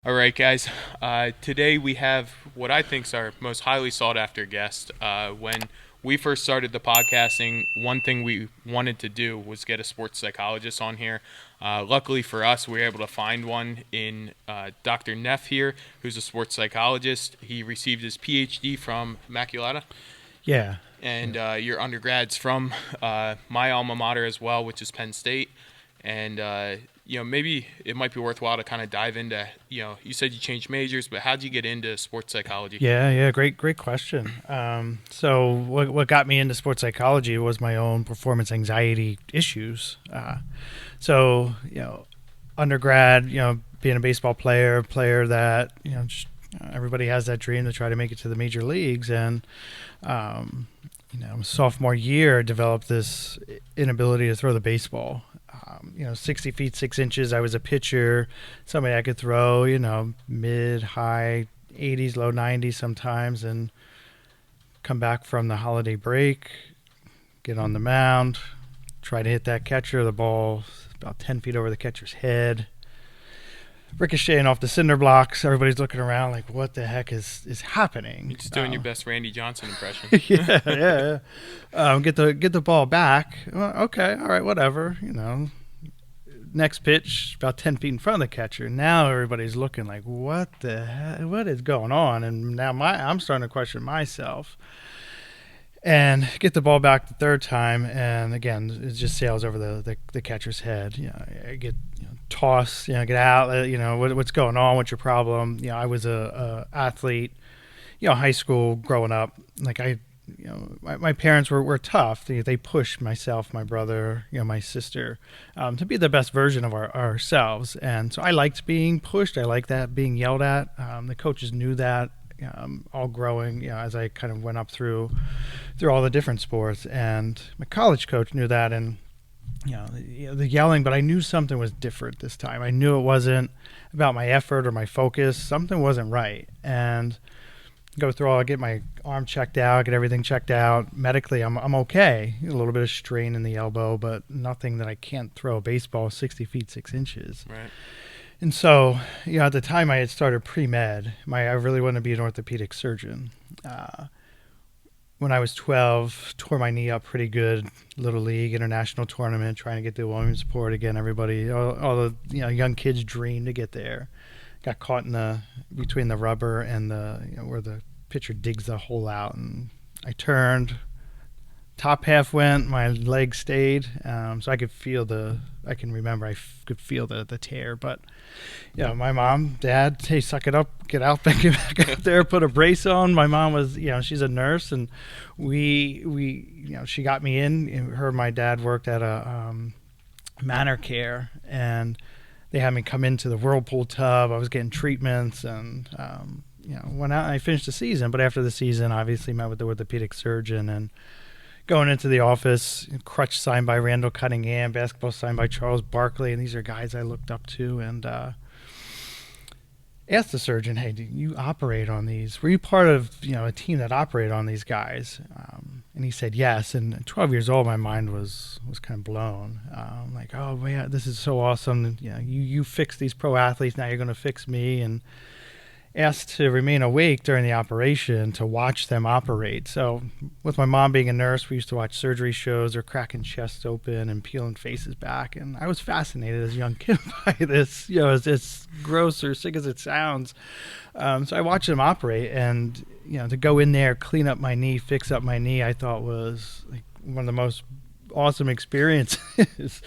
All right, guys. Today we have what I think is our most highly sought after guest. When we first started the podcasting, one thing we wanted to do was get a sports psychologist on here. Luckily for us, we were able to find one in Dr. Neff here, who's a sports psychologist. He received his PhD from Immaculata. Yeah. And your undergrad's from my alma mater as well, which is Penn State. And maybe it might be worthwhile to kind of dive into, you said you changed majors, but how'd you get into sports psychology? Yeah. Great question. So what got me into sports psychology was my own performance anxiety issues. Undergrad, being a baseball player that, everybody has that dream to try to make it to the major leagues. And, sophomore year, developed this inability to throw the baseball. 60 feet, 6 inches. I was a pitcher, somebody I could throw, mid, high 80s, low 90s sometimes, and come back from the holiday break, get on the mound, try to hit that catcher. The ball about 10 feet over the catcher's head, ricocheting off the cinder blocks. Everybody's looking around like, what the heck is happening? You're just doing your best Randy Johnson impression. yeah. Get the ball back. Well, okay, all right, whatever. Next pitch, about 10 feet in front of the catcher. Now everybody's looking like, what the heck? What is going on? And now I'm starting to question myself. And get the ball back the third time, and again, it just sails over the catcher's head. I get tossed. Get out. What's going on? What's your problem? I was a athlete. High school, growing up. My parents were tough. They pushed myself, my brother, my sister, to be the best version of ourselves. And so I liked being pushed. I liked that, being yelled at. The coaches knew that. All growing, as I kind of went up through all the different sports, and my college coach knew that, and the yelling, but I knew something was different this time. I knew it wasn't about my effort or my focus. Something wasn't right, and I get my arm checked out, get everything checked out. Medically, I'm okay. A little bit of strain in the elbow, but nothing that I can't throw a baseball 60 feet 6 inches. Right. And so, at the time I had started pre-med, I really wanted to be an orthopedic surgeon. When I was 12, tore my knee up pretty good, Little League, international tournament, trying to get to Williamsport again. Everybody, all the young kids dream to get there. Got caught between the rubber and where the pitcher digs the hole out, and I turned. Top half went, my leg stayed, so I could feel the tear. But my mom, dad, hey, suck it up, get out, get back out there, put a brace on. My mom was, she's a nurse, and she got me in. Her and my dad worked at a Manor Care, and they had me come into the whirlpool tub. I was getting treatments, and went out and I finished the season. But after the season, obviously met with the orthopedic surgeon, and going into the office, crutch signed by Randall Cunningham, basketball signed by Charles Barkley, and these are guys I looked up to, and asked the surgeon, hey, do you operate on these? Were you part of a team that operated on these guys? And he said yes. And at 12 years old, my mind was kind of blown. Like, oh man, this is so awesome. You fix these pro athletes, now you're going to fix me. And asked to remain awake during the operation to watch them operate. So with my mom being a nurse, we used to watch surgery shows or cracking chests open and peeling faces back. And I was fascinated as a young kid by this, as gross or sick as it sounds. So I watched them operate, and, to go in there, clean up my knee, fix up my knee, I thought was like one of the most awesome experiences.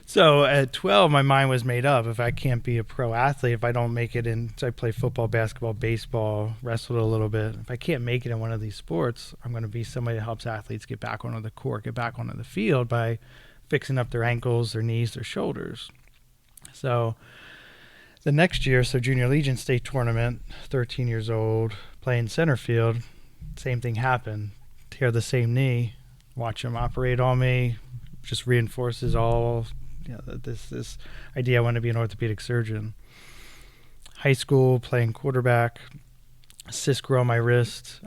So at 12, my mind was made up. If I can't be a pro athlete, if I don't make it in, so I play football, basketball, baseball, wrestled a little bit. If I can't make it in one of these sports, I'm going to be somebody that helps athletes get back onto the court, get back onto the field by fixing up their ankles, their knees, their shoulders. So the next year, Junior Legion State Tournament, 13 years old, playing center field, same thing happened. Tear the same knee, watch them operate on me, just reinforces all this idea I want to be an orthopedic surgeon. High school, playing quarterback, cyst grow on my wrist,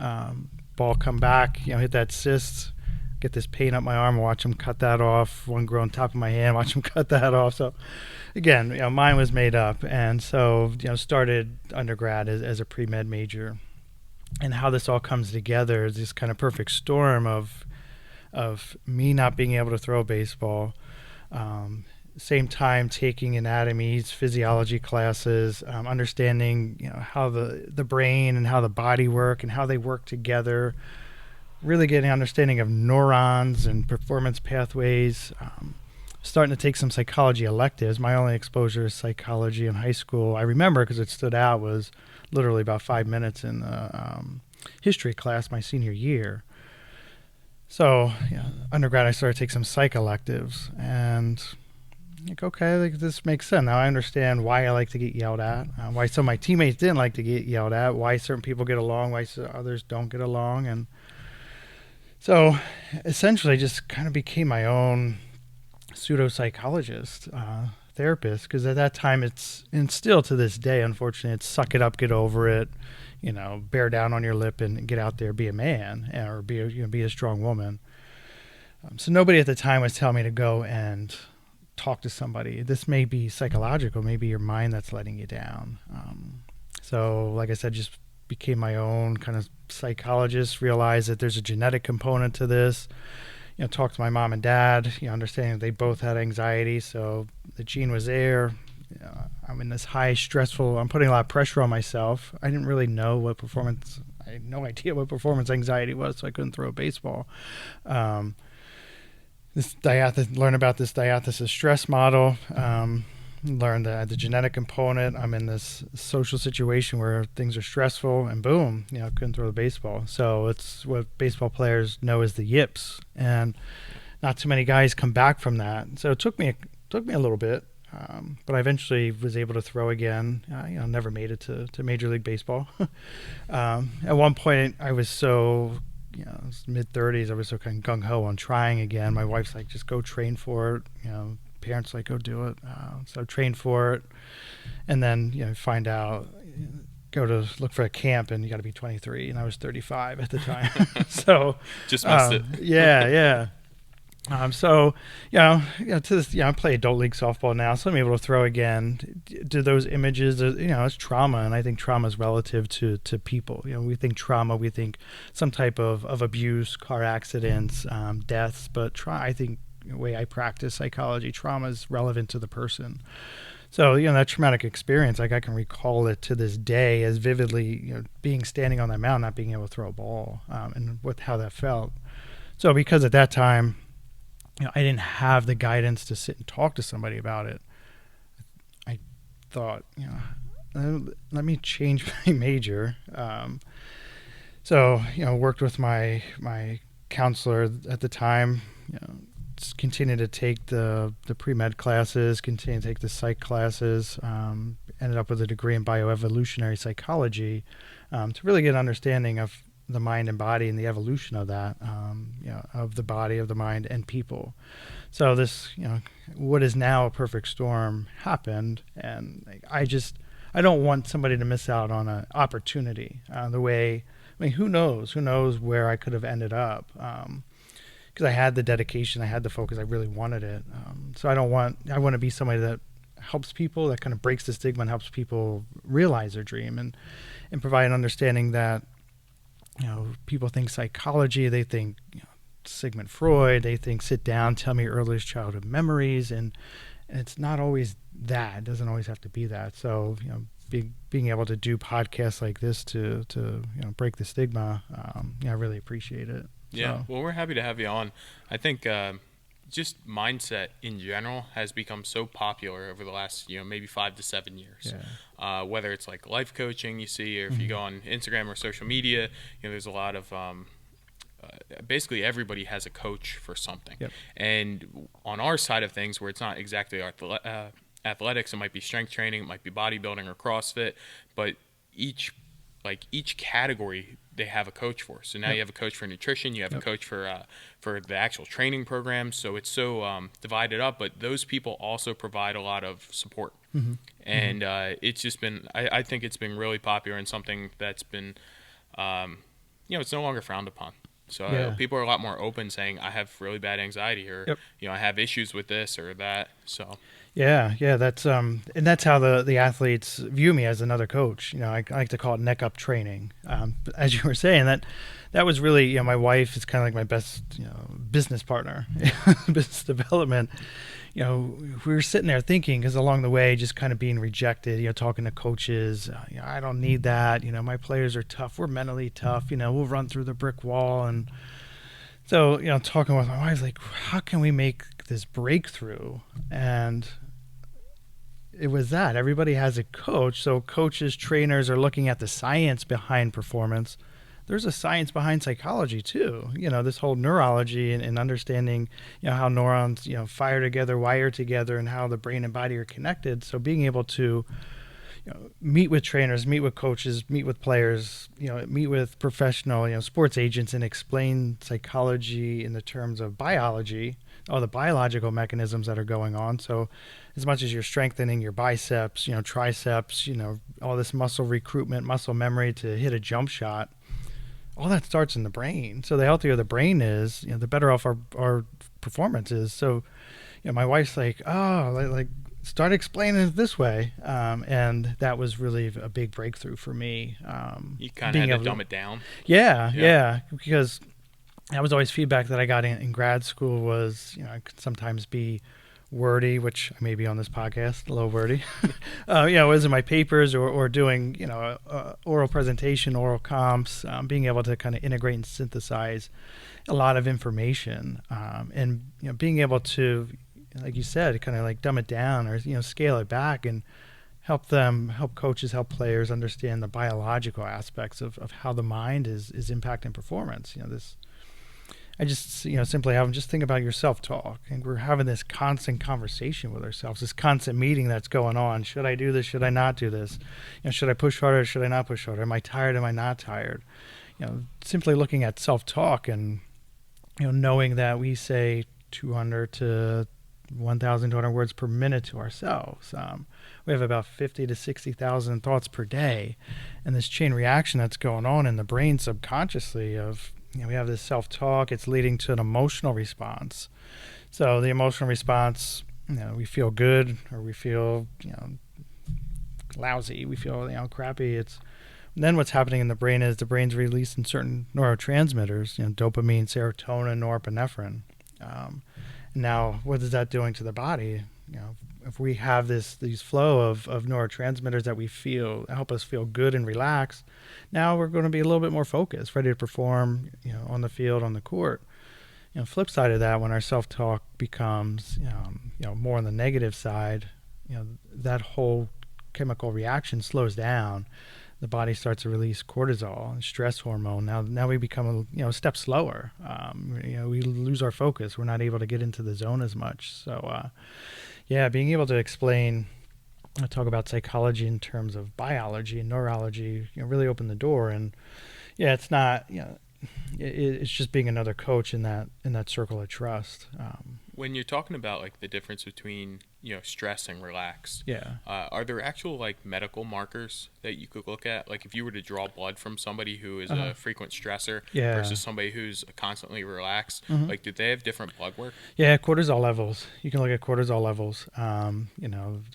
ball come back, hit that cyst. get this pain up my arm, watch them cut that off. One grow on top of my hand, watch them cut that off. So again, mine was made up. And so, started undergrad as a pre-med major. And how this all comes together is this kind of perfect storm of me not being able to throw a baseball, same time taking anatomies, physiology classes, understanding how the brain and how the body work and how they work together, really getting an understanding of neurons and performance pathways, starting to take some psychology electives. My only exposure to psychology in high school, I remember because it stood out, was literally about 5 minutes in the history class my senior year. So, undergrad, I started to take some psych electives, and okay, this makes sense. Now I understand why I like to get yelled at, why some of my teammates didn't like to get yelled at, why certain people get along, why others don't get along. And so essentially just kind of became my own pseudo-psychologist, therapist, because at that time and still to this day, unfortunately, it's suck it up, get over it, bear down on your lip and get out there, be a man, or be a strong woman. So nobody at the time was telling me to go and talk to somebody. This may be psychological, maybe your mind that's letting you down. So like I said, just became my own kind of psychologist, realized that there's a genetic component to this. Talked to my mom and dad, understanding that they both had anxiety, so the gene was there. I'm in this high stressful, I'm putting a lot of pressure on myself. I didn't really know I had no idea what performance anxiety was, so I couldn't throw a baseball. Learn about this diathesis stress model, learn the genetic component. I'm in this social situation where things are stressful, and boom, couldn't throw the baseball. So it's what baseball players know as the yips, and not too many guys come back from that. So it took me a little bit, but I eventually was able to throw again. Never made it to Major League Baseball. At one point, I was so mid-30s, I was so kind of gung-ho on trying again. My wife's like, just go train for it. Parents like, go do it. So train for it. And then, find out, go to look for a camp, and you got to be 23. And I was 35 at the time. So just missed it. Yeah. So, to this, I play adult league softball now, so I'm able to throw again. Do those images, it's trauma, and I think trauma is relative to people. We think trauma, we think some type of abuse, car accidents, deaths, but I think the way I practice psychology, trauma is relevant to the person. So, that traumatic experience, like I can recall it to this day as vividly, being standing on that mountain, not being able to throw a ball, and how that felt. So because at that time, I didn't have the guidance to sit and talk to somebody about it, I thought, let me change my major. So, worked with my counselor at the time, continued to take the pre-med classes, continued to take the psych classes, ended up with a degree in bioevolutionary psychology, to really get an understanding of the mind and body and the evolution of that, of the body, of the mind, and people. So this, what is now a perfect storm happened, and I don't want somebody to miss out on an opportunity. Who knows where I could have ended up, because I had the dedication, I had the focus, I really wanted it. So I want to be somebody that helps people, that kind of breaks the stigma and helps people realize their dream, and provide an understanding that, people think psychology, they think Sigmund Freud, they think sit down, tell me your earliest childhood memories, and it's not always that. It doesn't always have to be that. So, being able to do podcasts like this to break the stigma, I really appreciate it. Yeah, So. Well, we're happy to have you on. I think just mindset in general has become so popular over the last, maybe 5 to 7 years. Yeah. Whether it's like life coaching you see, or if you go on Instagram or social media, there's a lot of basically everybody has a coach for something. Yep. And on our side of things, where it's not exactly athletics, it might be strength training, it might be bodybuilding or CrossFit, but each category they have a coach for. So now Yep. you have a coach for nutrition, you have Yep. a coach for the actual training programs. So it's so divided up, but those people also provide a lot of support. Mm-hmm. And it's just been, I think it's been really popular, and something that's been, it's no longer frowned upon. So Yeah. people are a lot more open saying, I have really bad anxiety, or, Yep. I have issues with this or that. So, Yeah, that's and that's how the athletes view me as another coach. I like to call it neck up training. As you were saying, that was really, my wife is kind of like my best, business partner, business development. We were sitting there thinking, because along the way, just kind of being rejected, talking to coaches, I don't need that. My players are tough. We're mentally tough. We'll run through the brick wall. And so, talking with my wife, like, how can we make this breakthrough? And it was that everybody has a coach. So coaches, trainers are looking at the science behind performance. There's a science behind psychology too. This whole neurology and understanding, how neurons, fire together, wire together, and how the brain and body are connected. So being able to, meet with trainers, meet with coaches, meet with players, meet with professional, sports agents, and explain psychology in the terms of biology, all the biological mechanisms that are going on. So as much as you're strengthening your biceps, triceps, all this muscle recruitment, muscle memory to hit a jump shot, all that starts in the brain. So the healthier the brain is, the better off our performance is. So, my wife's like, oh, like start explaining it this way. And that was really a big breakthrough for me. you kind of had to dumb it down. Yeah. Because that was always feedback that I got in grad school was, I could sometimes be wordy, which I may be on this podcast, a little wordy. It was in my papers or doing, oral presentation, oral comps, being able to kind of integrate and synthesize a lot of information, and being able to, like you said, kind of like dumb it down or scale it back and help coaches, help players understand the biological aspects of how the mind is impacting performance. I just, simply have them just think about your self-talk. And we're having this constant conversation with ourselves, this constant meeting that's going on. Should I do this? Should I not do this? Should I push harder? Should I not push harder? Am I tired? Am I not tired? Simply looking at self-talk and, knowing that we say 200 to 1,200 words per minute to ourselves. We have about 50 to 60,000 thoughts per day. And this chain reaction that's going on in the brain subconsciously of, we have this self-talk, it's leading to an emotional response. So the emotional response, we feel good or we feel, lousy, we feel, crappy. Then what's happening in the brain is the brain's releasing certain neurotransmitters, dopamine, serotonin, norepinephrine. Now, what is that doing to the body? If we have these flow of neurotransmitters that we feel help us feel good and relaxed, now we're going to be a little bit more focused, ready to perform, on the field, on the court. Flip side of that, when our self-talk becomes, more on the negative side, that whole chemical reaction slows down. The body starts to release cortisol and stress hormone. Now we become a step slower. We lose our focus. We're not able to get into the zone as much. So, being able to explain, talk about psychology in terms of biology and neurology, really opened the door. And it's not, it's just being another coach in that circle of trust. When you're talking about like the difference between stress and relax, are there actual like medical markers that you could look at? Like if you were to draw blood from somebody who is a frequent stressor versus somebody who's constantly relaxed, like do they have different blood work? Yeah, cortisol levels. You can look at cortisol levels.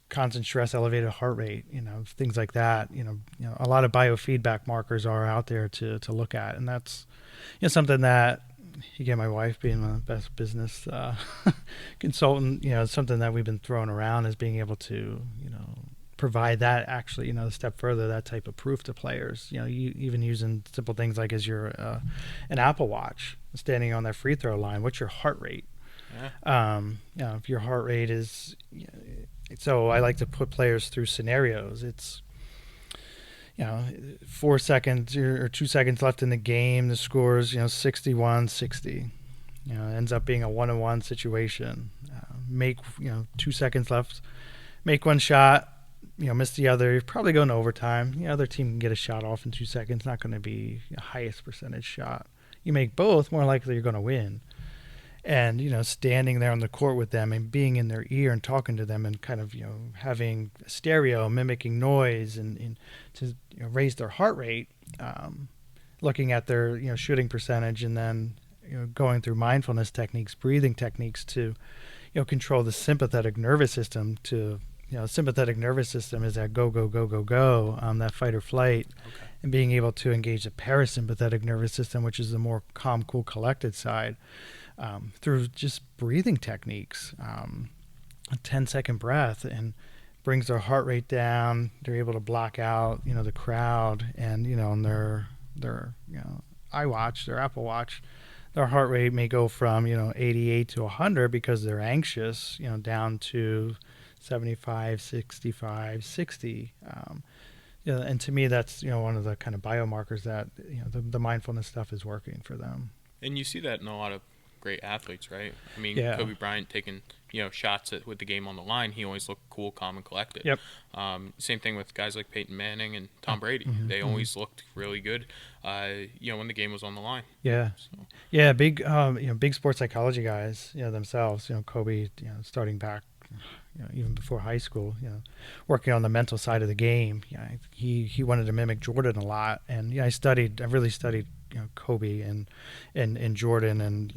Constant stress, elevated heart rate. Things like that. A lot of biofeedback markers are out there to look at, and that's something that. Again, my wife being the best business consultant, something that we've been throwing around is being able to, provide that actually, a step further, that type of proof to players. You even using simple things like as you're an Apple Watch standing on that free throw line, what's your heart rate? If your heart rate is, so I like to put players through scenarios. It's 4 seconds or 2 seconds left in the game. The score's 61-60. Ends up being a 1-on-1 situation. Make 2 seconds left. Make one shot. Miss the other. You're probably going to overtime. The other team can get a shot off in 2 seconds. Not going to be the highest percentage shot. You make both, more likely you're going to win. And standing there on the court with them and being in their ear and talking to them and kind of having stereo, mimicking noise and to raise their heart rate, looking at their shooting percentage, and then going through mindfulness techniques, breathing techniques to control the sympathetic nervous system. To sympathetic nervous system is that go go go go go, that fight or flight, Okay. and being able to engage the parasympathetic nervous system, which is the more calm, cool, collected side, through just breathing techniques, a 10-second breath, and brings their heart rate down. They're able to block out the crowd, and on their iWatch, their Apple Watch, their heart rate may go from 88 to 100 because they're anxious, down to 75, 65, 60. And to me, that's one of the kind of biomarkers that the mindfulness stuff is working for them. And you see that in a lot of great athletes, right? I mean, Yeah. Kobe Bryant taking shots with the game on the line, he always looked cool, calm, and collected. Yep. Same thing with guys like Peyton Manning and Tom Brady. Mm-hmm. They always looked really good, when the game was on the line. Yeah. So, Yeah, big big sports psychology guys, themselves, Kobe, starting back, even before high school, working on the mental side of the game. He wanted to mimic Jordan a lot, and I really studied Kobe and Jordan, and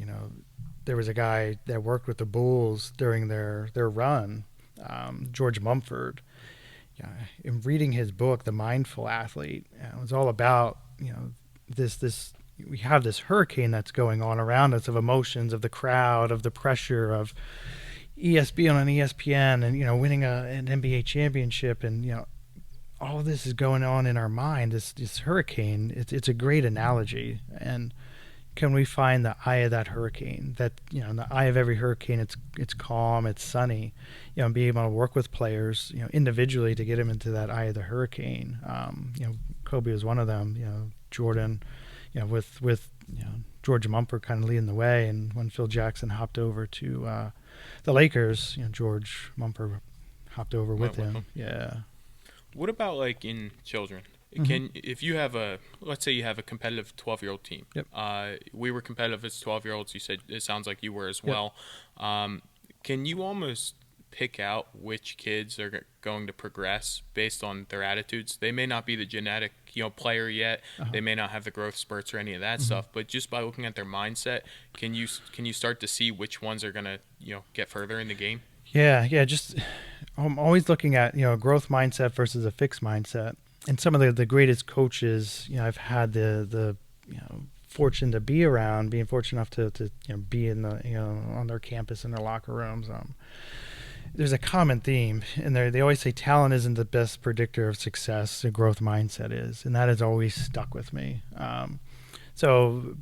there was a guy that worked with the Bulls during their run, George Mumford. In reading his book, The Mindful Athlete, it was all about this. We have this hurricane that's going on around us of emotions, of the crowd, of the pressure, of being on ESPN, and winning an NBA championship, and all this is going on in our mind. This hurricane. It's a great analogy. And can we find the eye of that hurricane? That in the eye of every hurricane, it's calm, it's sunny. And be able to work with players, individually to get them into that eye of the hurricane. Kobe was one of them. Jordan, with George Mumford kind of leading the way. And when Phil Jackson hopped over to the Lakers, George Mumford hopped over with him. Yeah. what about like in children? If you have let's say you have a competitive 12-year-old team. Yep. We were competitive as 12-year-olds. You said it sounds like you were as well. Can you almost pick out which kids are going to progress based on their attitudes? They may not be the genetic player yet. They may not have the growth spurts or any of that stuff. But just by looking at their mindset, can you start to see which ones are going to get further in the game? Yeah. Just I'm always looking at a growth mindset versus a fixed mindset. And some of the greatest coaches I've had the fortune to be around, being fortunate enough to be in the on their campus in their locker rooms. There's a common theme, and they always say talent isn't the best predictor of success. The growth mindset is, and that has always stuck with me. So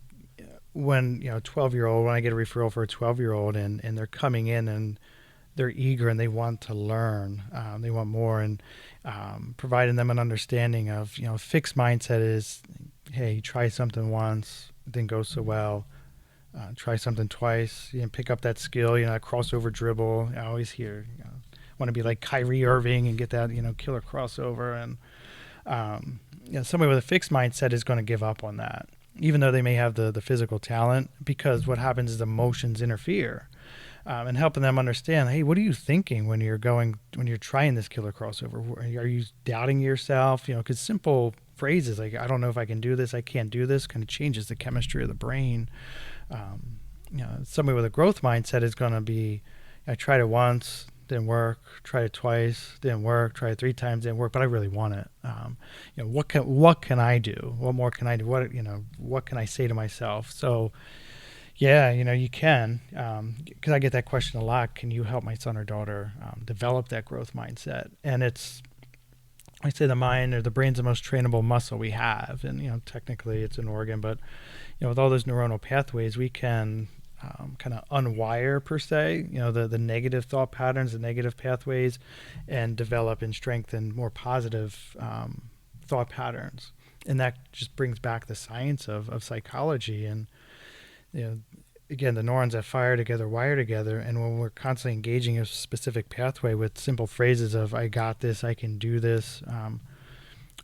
when 12-year-old, when I get a referral for a 12-year-old, and they're coming in and they're eager and they want to learn, they want more, and providing them an understanding of fixed mindset is, hey, try something once, it didn't go so well. Try something twice, pick up that skill, that crossover dribble. I always hear, want to be like Kyrie Irving and get that, killer crossover. And, somebody with a fixed mindset is going to give up on that, even though they may have the physical talent, because what happens is emotions interfere. And helping them understand, hey, what are you thinking when you're trying this killer crossover? Are you doubting yourself? Because simple phrases like, I don't know if I can do this, I can't do this, kind of changes the chemistry of the brain. Somebody with a growth mindset is going to be, I tried it once, didn't work, tried it twice, didn't work, tried it 3 times, didn't work, but I really want it. What can I do? What more can I do? What can I say to myself? So, yeah, you can, because I get that question a lot. Can you help my son or daughter develop that growth mindset? And I say the mind or the brain's the most trainable muscle we have, and technically it's an organ, but with all those neuronal pathways, we can kind of unwire, per se, the negative thought patterns, the negative pathways, and develop and strengthen more positive thought patterns. And that just brings back the science of psychology. And again, the neurons that fire together wire together, and when we're constantly engaging a specific pathway with simple phrases of I got this, I can do this,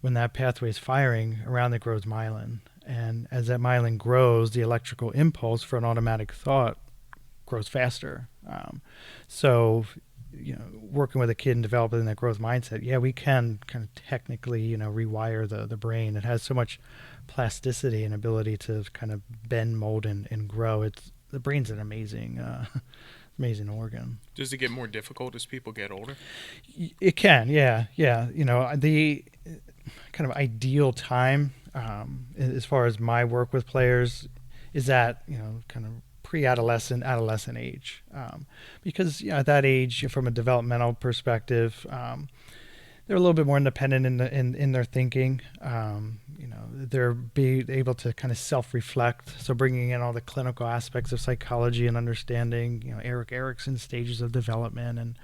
when that pathway is firing, around it grows myelin. And as that myelin grows, the electrical impulse for an automatic thought grows faster. So working with a kid and developing that growth mindset, yeah, we can kind of technically, rewire the brain. It has so much plasticity and ability to kind of bend, mold, and grow. The brain's an amazing, amazing organ. Does it get more difficult as people get older? It can, yeah. The kind of ideal time, as far as my work with players, is that, kind of pre-adolescent, adolescent age, because at that age, from a developmental perspective, they're a little bit more independent in their thinking. They're be able to kind of self-reflect. So bringing in all the clinical aspects of psychology and understanding, Erik Erikson's stages of development, and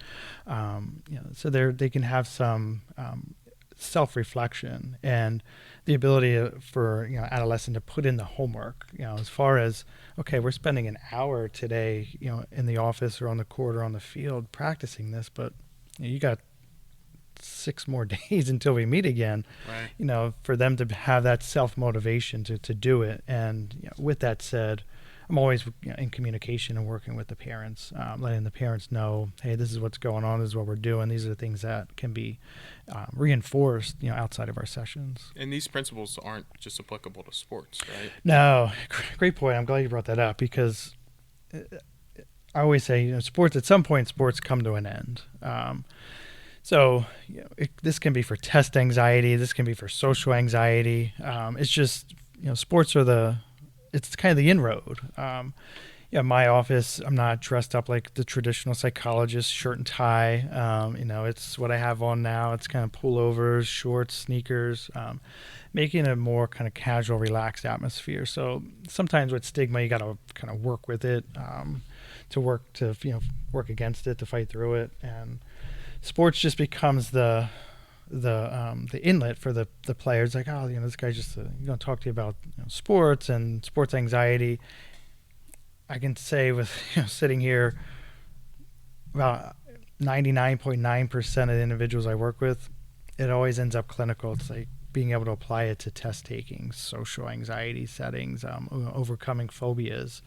so they can have some self-reflection and the ability for adolescent to put in the homework. As far as, okay, we're spending an hour today, in the office or on the court or on the field practicing this, but you got 6 more days until we meet again. Right. For them to have that self-motivation to do it. And with that said, I'm always in communication and working with the parents, letting the parents know, hey, this is what's going on, this is what we're doing, these are the things that can be reinforced, outside of our sessions. And these principles aren't just applicable to sports, right? No, great point. I'm glad you brought that up, because I always say, sports, at some point, sports come to an end. So this can be for test anxiety. This can be for social anxiety. It's just, sports are it's kind of the inroad. My office, I'm not dressed up like the traditional psychologist, shirt and tie. It's what I have on now. It's kind of pullovers, shorts, sneakers, making a more kind of casual, relaxed atmosphere. So sometimes with stigma, you got to kind of work with it, to work against it, to fight through it. And sports just becomes the inlet for the players. Like, oh, this guy just talk to you about sports and sports anxiety. I can say with sitting here, about 99.9% of the individuals I work with, it always ends up clinical. It's like being able to apply it to test taking, social anxiety settings, overcoming phobias.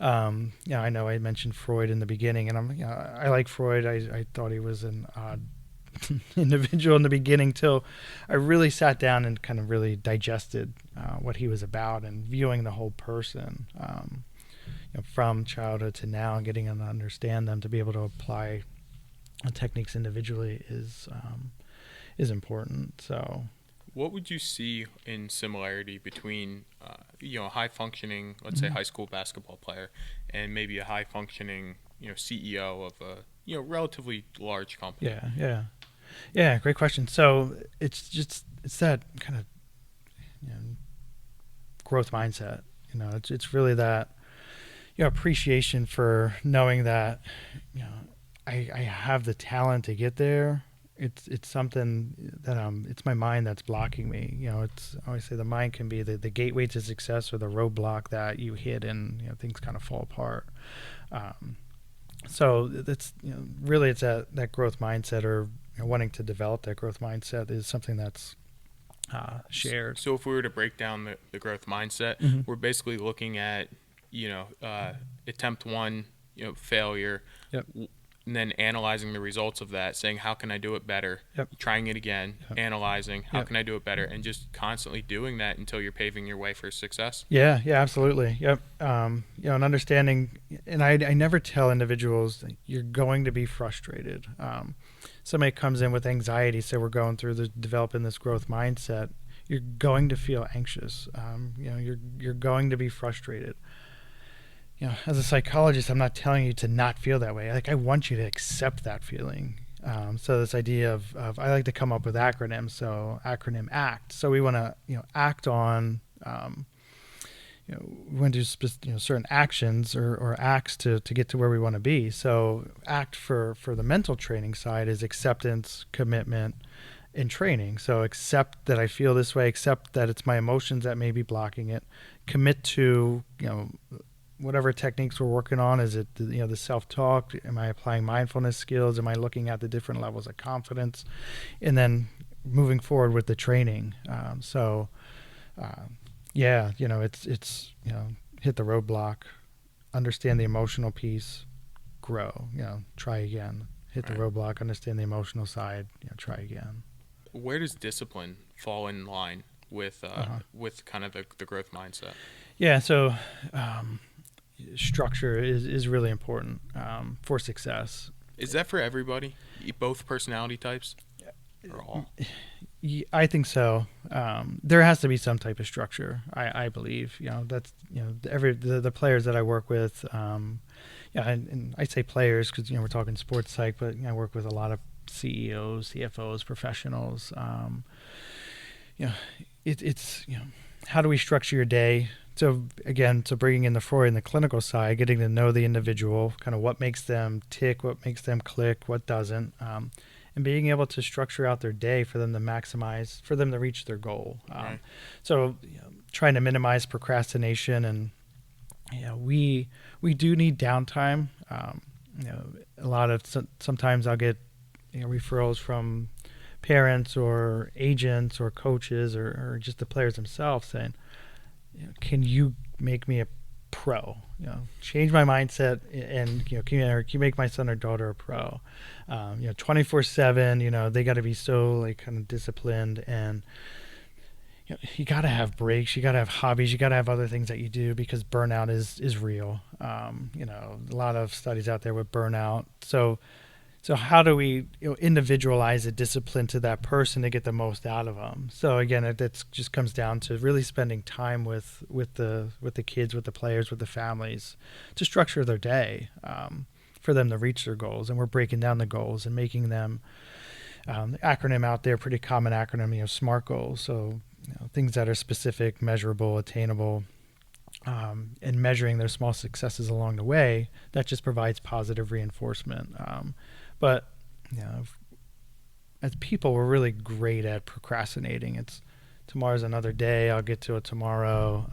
I know I mentioned Freud in the beginning, and I like Freud. I thought he was an odd individual in the beginning, till I really sat down and kind of really digested what he was about, and viewing the whole person, from childhood to now, and getting them to understand them, to be able to apply techniques individually is important. So, what would you see in similarity between, a high-functioning, let's say, high school basketball player, and maybe a high-functioning, CEO of a, relatively large company? Yeah. Great question. So it's that kind of, growth mindset. It's really that, appreciation for knowing that, I have the talent to get there. It's something that it's my mind that's blocking me. I always say the mind can be the gateway to success, or the roadblock that you hit, and things kind of fall apart. So that's really, it's that growth mindset, or wanting to develop that growth mindset, is something that's shared. So if we were to break down the growth mindset, Mm-hmm. we're basically looking at attempt 1, failure. Yep. And then analyzing the results of that, saying, how can I do it better? Yep. Trying it again, Yep. analyzing, how Yep. can I do it better? And just constantly doing that until you're paving your way for success. Yeah, absolutely. Yep. And understanding, and I never tell individuals that you're going to be frustrated. Somebody comes in with anxiety, so we're going through developing this growth mindset. You're going to feel anxious. You're going to be frustrated. As a psychologist, I'm not telling you to not feel that way. I want you to accept that feeling. So this idea of I like to come up with acronyms. So acronym ACT. So we want to act on we want to do certain actions or acts to get to where we want to be. So ACT for the mental training side is acceptance, commitment, and training. So accept that I feel this way. Accept that it's my emotions that may be blocking it. Commit to whatever techniques we're working on. Is it the self-talk? Am I applying mindfulness skills? Am I looking at the different levels of confidence? And then moving forward with the training. It's hit the roadblock, understand the emotional piece, grow, try again, hit the roadblock, understand the emotional side, try again. Where does discipline fall in line with kind of the growth mindset? Yeah, so structure is really important for success. Is that for everybody, both personality types, or all? I think so. There has to be some type of structure. I believe. That's the players that I work with. And I say players because we're talking sports psych, but I work with a lot of CEOs, CFOs, professionals. It's how do we structure your day? So again, bringing in the Freud and the clinical side, getting to know the individual, kind of what makes them tick, what makes them click, what doesn't, and being able to structure out their day for them to maximize, for them to reach their goal. Right. So trying to minimize procrastination, and we do need downtime. A lot of sometimes I'll get referrals from parents or agents or coaches or just the players themselves saying, can you make me a pro? Change my mindset, and can you make my son or daughter a pro? 24/7. They got to be so kind of disciplined, and you got to have breaks. You got to have hobbies. You got to have other things that you do because burnout is real. A lot of studies out there with burnout. So how do we individualize a discipline to that person to get the most out of them? So again, that just comes down to really spending time with the kids, with the players, with the families, to structure their day for them to reach their goals. And we're breaking down the goals and making them the acronym out there, pretty common acronym, SMART goals. So things that are specific, measurable, attainable, and measuring their small successes along the way. That just provides positive reinforcement. But as people, we're really great at procrastinating. It's tomorrow's another day. I'll get to it tomorrow.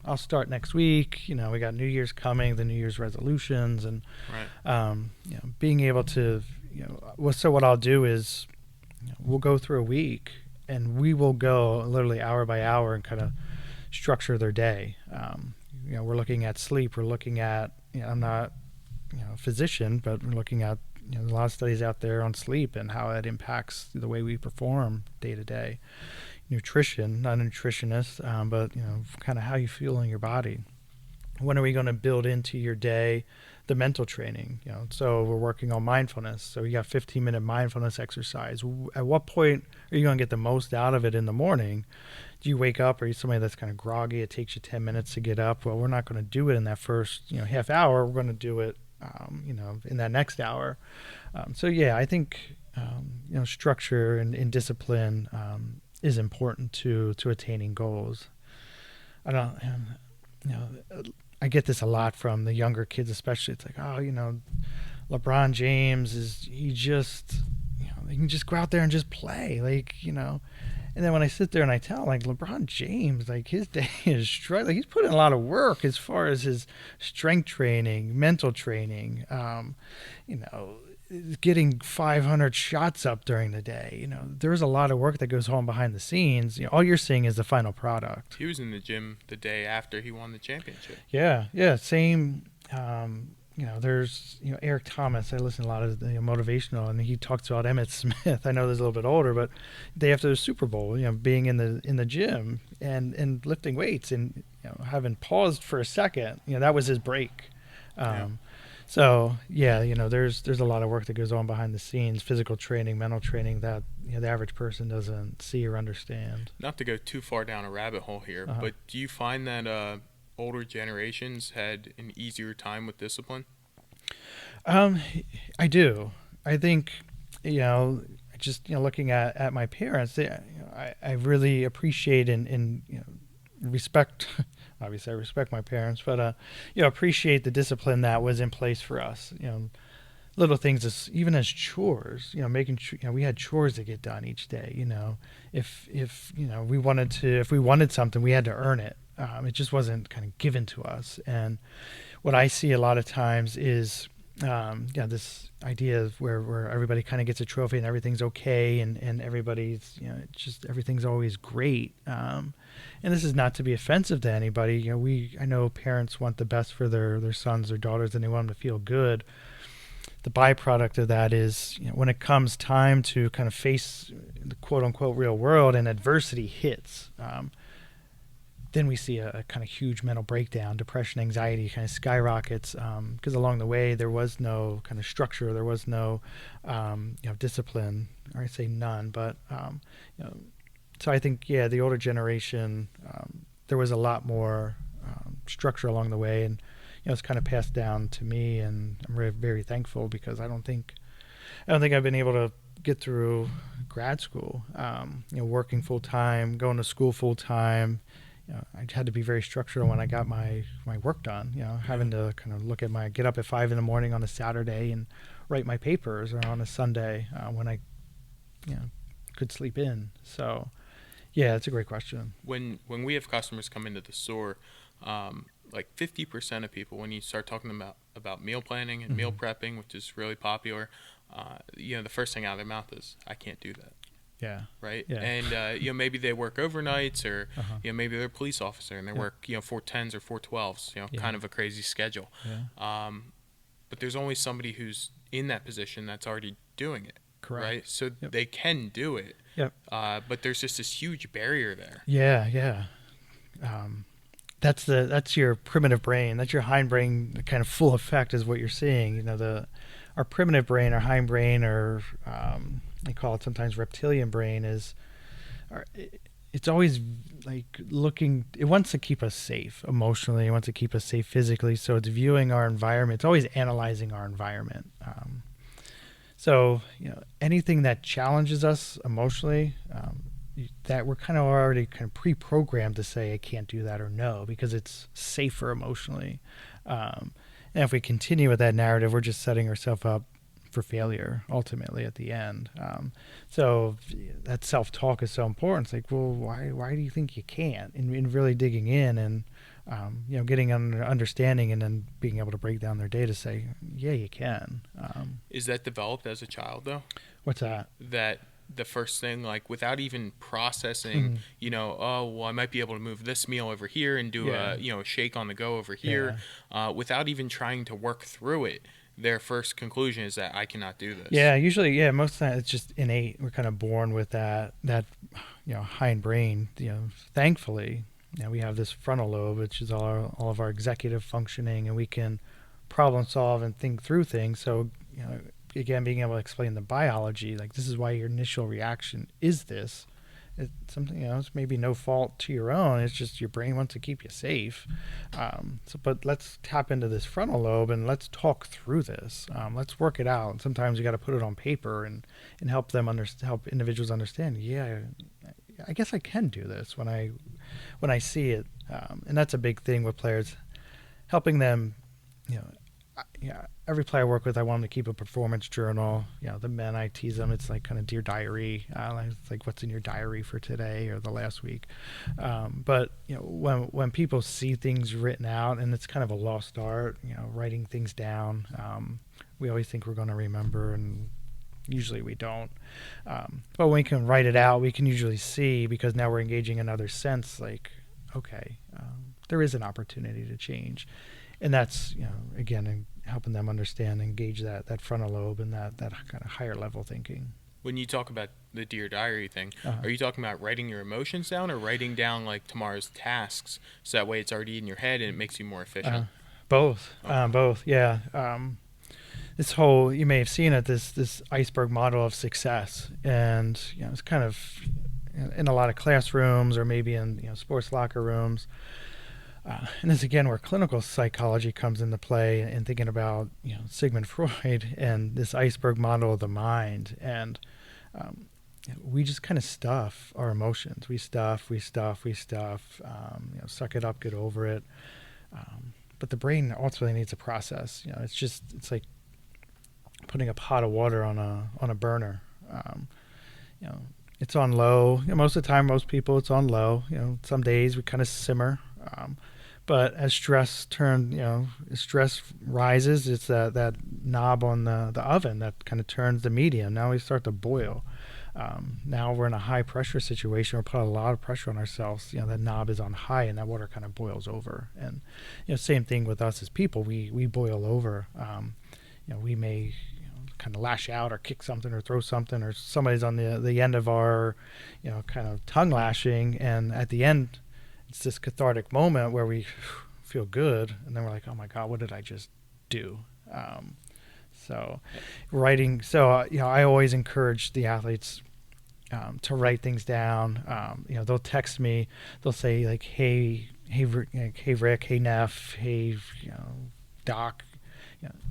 I'll start next week. We got New Year's coming, the New Year's resolutions, and being able to, so what I'll do is, we'll go through a week, and we will go literally hour by hour and kind of structure their day. We're looking at sleep. We're looking at, I'm not, a physician, but we're looking at a lot of studies out there on sleep and how it impacts the way we perform day to day. Nutrition, not a nutritionist, but kind of how you feel in your body. When are we going to build into your day the mental training? So we're working on mindfulness. So you got 15-minute mindfulness exercise. At what point are you going to get the most out of it in the morning? Do you wake up? Are you somebody that's kind of groggy? It takes you 10 minutes to get up. Well, we're not going to do it in that first half hour. We're going to do it in that next hour. I think structure and discipline is important to attaining goals. I get this a lot from the younger kids, especially. It's like, LeBron James he can just go out there and just play, And then when I sit there and I tell, LeBron James, his day is struggling. He's putting a lot of work as far as his strength training, mental training, getting 500 shots up during the day. There's a lot of work that goes on behind the scenes. All you're seeing is the final product. He was in the gym the day after he won the championship. Yeah, same. There's Eric Thomas. I listen to a lot of motivational, and he talks about Emmitt Smith. I know there's a little bit older, but day after the Super Bowl, being in the gym and lifting weights and having paused for a second, that was his break. There's a lot of work that goes on behind the scenes, physical training, mental training that the average person doesn't see or understand. Not to go too far down a rabbit hole here, but do you find that older generations had an easier time with discipline? I do. I think, just looking at my parents, I really appreciate and respect. Obviously, I respect my parents, but appreciate the discipline that was in place for us. Little things, even as chores. Making sure we had chores to get done each day. If we wanted something, we had to earn it. It just wasn't kind of given to us. And what I see a lot of times is, this idea of where everybody kind of gets a trophy and everything's okay, and everybody's, just everything's always great. And this is not to be offensive to anybody. I know parents want the best for their sons or daughters, and they want them to feel good. the byproduct of that is, when it comes time to kind of face the quote unquote real world and adversity hits, then we see a kind of huge mental breakdown, depression, anxiety kind of skyrockets, because along the way there was no kind of structure, there was no discipline, or I say none, but so I think the older generation, there was a lot more structure along the way, and it's kind of passed down to me, and I'm very, very thankful, because I don't think I've been able to get through grad school, working full time, going to school full time. I had to be very structured when I got my work done, having to kind of get up at 5 a.m. on a Saturday and write my papers, or on a Sunday when I, could sleep in. So, that's a great question. When we have customers come into the store, like 50% of people, when you start talking about meal planning and meal prepping, which is really popular, the first thing out of their mouth is, I can't do that. Yeah. Right. Yeah. And maybe they work overnights, or maybe they're a police officer and they work 410s or 412s. Kind of a crazy schedule. Yeah. But there's always somebody who's in that position that's already doing it. Correct. Right. So they can do it. Yep. But there's just this huge barrier there. Yeah. Yeah. That's your primitive brain. That's your hindbrain kind of full effect is what you're seeing. Our primitive brain, our hindbrain, or they call it sometimes reptilian brain, it's always like looking, it wants to keep us safe emotionally, it wants to keep us safe physically, so it's viewing our environment, it's always analyzing our environment. So anything that challenges us emotionally, that we're kind of already kind of pre-programmed to say I can't do that or no, because it's safer emotionally. And if we continue with that narrative, we're just setting ourselves up for failure ultimately at the end. So that self-talk is so important. It's like, well, why do you think you can't? And really digging in and getting an understanding, and then being able to break down their day to say, yeah, you can. Is that developed as a child though? What's that? That the first thing, like without even processing, I might be able to move this meal over here and do a shake on the go over here, without even trying to work through it. Their first conclusion is that I cannot do this. Yeah, usually, most of the time it's just innate. We're kind of born with that hind brain. Thankfully, we have this frontal lobe, which is all of our executive functioning, and we can problem solve and think through things. So, again, being able to explain the biology, like this is why your initial reaction is this. It's something, it's maybe no fault to your own. It's just your brain wants to keep you safe. But let's tap into this frontal lobe and let's talk through this. Let's work it out. And sometimes you got to put it on paper and help them help individuals understand. Yeah, I guess I can do this when I see it. And that's a big thing with players, helping them. Every player I work with, I want them to keep a performance journal. The men, I tease them. It's like kind of dear diary. It's like, what's in your diary for today or the last week? But when people see things written out, and it's kind of a lost art, writing things down. We always think we're going to remember, and usually we don't. But when we can write it out, we can usually see, because now we're engaging another sense. Like, okay, there is an opportunity to change. And that's, again, helping them understand, engage that frontal lobe and that kind of higher level thinking. When you talk about the Dear Diary thing, are you talking about writing your emotions down, or writing down like tomorrow's tasks, so that way it's already in your head and it makes you more efficient? Both. Okay. Both, yeah. This whole, you may have seen it, this iceberg model of success. And, it's kind of in a lot of classrooms, or maybe in, sports locker rooms. And this again where clinical psychology comes into play, and thinking about Sigmund Freud and this iceberg model of the mind, and we just kind of stuff our emotions. We stuff. Suck it up, get over it. But the brain ultimately needs a process. It's like putting a pot of water on a burner. It's on low. Most of the time, most people, it's on low. Some days we kind of simmer. But as stress rises, it's that knob on the oven that kind of turns the medium. Now we start to boil. Now we're in a high pressure situation. We're putting a lot of pressure on ourselves. That knob is on high, and that water kind of boils over. And same thing with us as people. We boil over. We may kind of lash out or kick something or throw something, or somebody's on the end of our, kind of tongue lashing, and at the end, it's this cathartic moment where we feel good, and then we're like, oh my God, what did I just do? So writing, I always encourage the athletes to write things down. They'll text me, they'll say like, hey Rick, hey Neff, hey, Doc,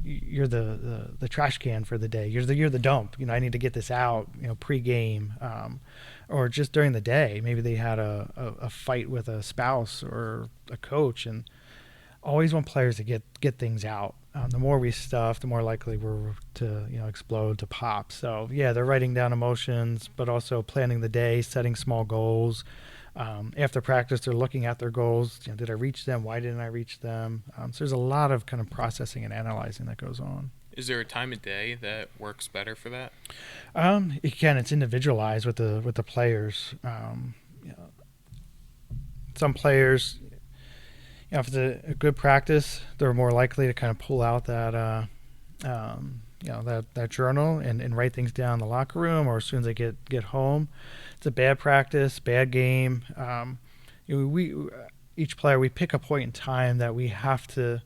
you're the trash can for the day. You're the dump. I need to get this out, pre-game, or just during the day. Maybe they had a fight with a spouse or a coach, and always want players to get things out. The more we stuff, the more likely we're to explode, to pop. So yeah, they're writing down emotions, but also planning the day, setting small goals. After practice, they're looking at their goals. Did I reach them? Why didn't I reach them? So there's a lot of kind of processing and analyzing that goes on. Is there a time of day that works better for that? It's individualized with the players. Some players, if it's a good practice, they're more likely to kind of pull out that that journal and write things down in the locker room, or as soon as they get home. It's a bad practice, bad game. Each player, we pick a point in time that we have to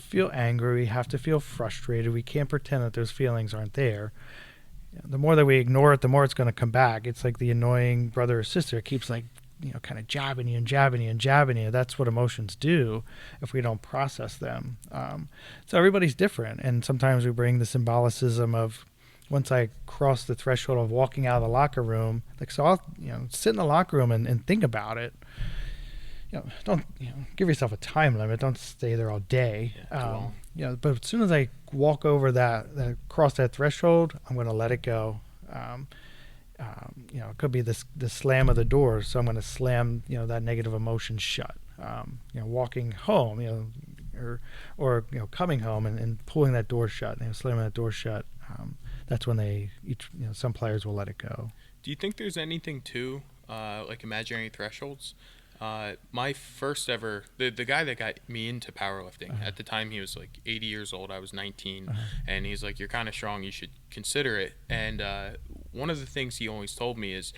feel angry, we have to feel frustrated. We can't pretend that those feelings aren't there. The more that we ignore it, the more it's going to come back. It's like the annoying brother or sister. It keeps like, kind of jabbing you and jabbing you and jabbing you. That's what emotions do if we don't process them. So everybody's different. And sometimes we bring the symbolicism of, once I cross the threshold of walking out of the locker room, so I'll, sit in the locker room and think about it. Don't, give yourself a time limit. Don't stay there all day. But as soon as I walk over that cross that threshold, I'm going to let it go. It could be the slam of the door, so I'm going to slam that negative emotion shut. Walking home, or coming home and pulling that door shut, slamming that door shut. That's when some players will let it go. Do you think there's anything to like imaginary thresholds? My first ever, the guy that got me into powerlifting, at the time he was like 80 years old, I was 19, and he's like, you're kind of strong, you should consider it. And one of the things he always told me is,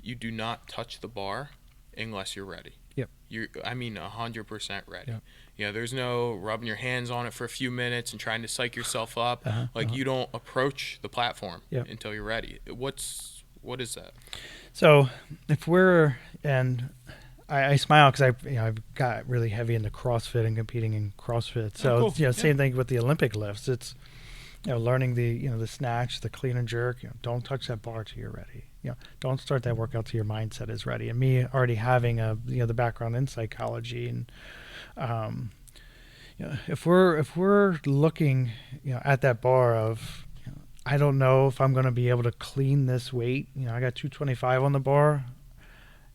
you do not touch the bar unless you're ready. Yep. 100% ready. Yep. There's no rubbing your hands on it for a few minutes and trying to psych yourself up. You don't approach the platform until you're ready. What is that? So if I smile because I've got really heavy into CrossFit and competing in CrossFit. So cool. Same thing with the Olympic lifts. It's learning the snatch, the clean and jerk. Don't touch that bar till you're ready. Don't start that workout till your mindset is ready. And me already having the background in psychology, and if we're looking at that bar of I don't know if I'm going to be able to clean this weight. I got 225 on the bar.